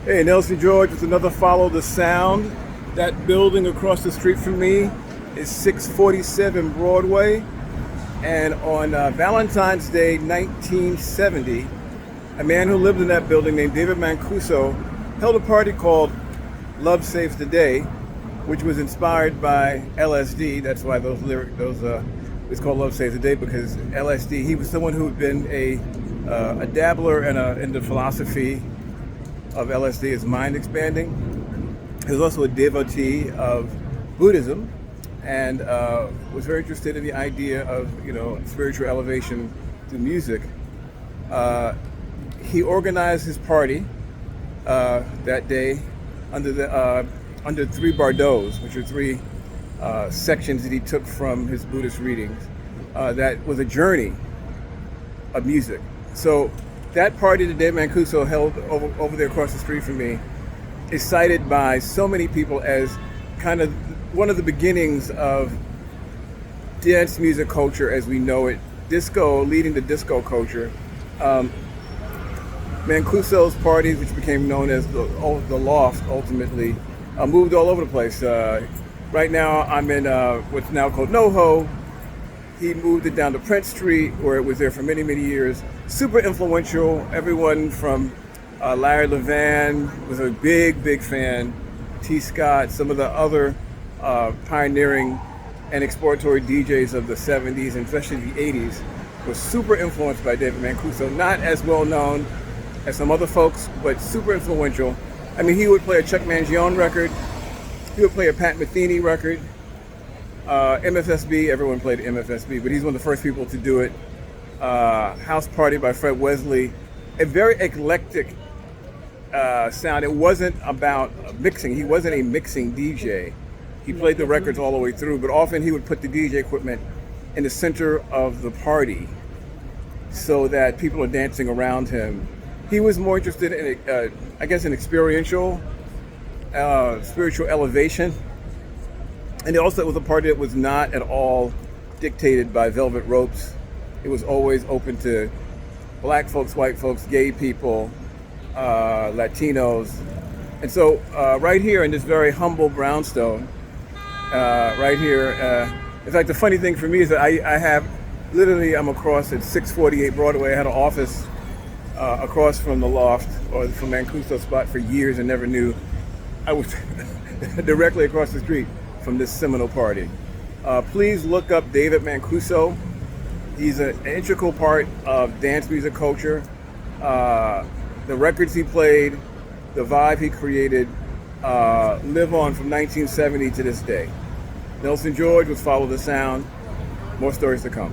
Hey, Nelson George with another Follow the Sound. That building across the street from me is 647 Broadway. And on Valentine's Day 1970, a man who lived in that building named David Mancuso held a party called Love Saves the Day, which was inspired by LSD. That's why it's called Love Saves the Day, because LSD, he was someone who had been a dabbler in the philosophy of LSD is mind expanding. He was also a devotee of Buddhism and was very interested in the idea of spiritual elevation through music. He organized his party that day under three bardos, which are three sections that he took from his Buddhist readings. That was a journey of music. So that party that Dave Mancuso held over there across the street from me is cited by so many people as kind of one of the beginnings of dance music culture as we know it, disco, leading the disco culture. Mancuso's parties, which became known as the Loft, ultimately moved all over the place. Right now I'm in what's now called NoHo. He moved it down to Prince Street, where it was there for many, many years. Super influential. Everyone from Larry Levan was a big, big fan. T. Scott, some of the other pioneering and exploratory DJs of the 70s and especially the 80s were super influenced by David Mancuso. Not as well known as some other folks, but super influential. I mean, he would play a Chuck Mangione record. He would play a Pat Metheny record. MFSB, everyone played MFSB, but he's one of the first people to do it. House Party by Fred Wesley. A very eclectic sound. It wasn't about mixing. He wasn't a mixing DJ. He played the records all the way through, but often he would put the DJ equipment in the center of the party so that people are dancing around him. He was more interested in, in experiential, spiritual elevation. And also it was a party that was not at all dictated by velvet ropes. It was always open to black folks, white folks, gay people, Latinos. And so right here in this very humble brownstone, right here, in fact, the funny thing for me is that I'm across at 648 Broadway. I had an office across from the Loft or from Mancuso's spot for years and never knew I was directly across the street from this seminal party. Please look up David Mancuso. He's an integral part of dance music culture. The records he played, the vibe he created, live on from 1970 to this day. Nelson George with Follow the Sound. More stories to come.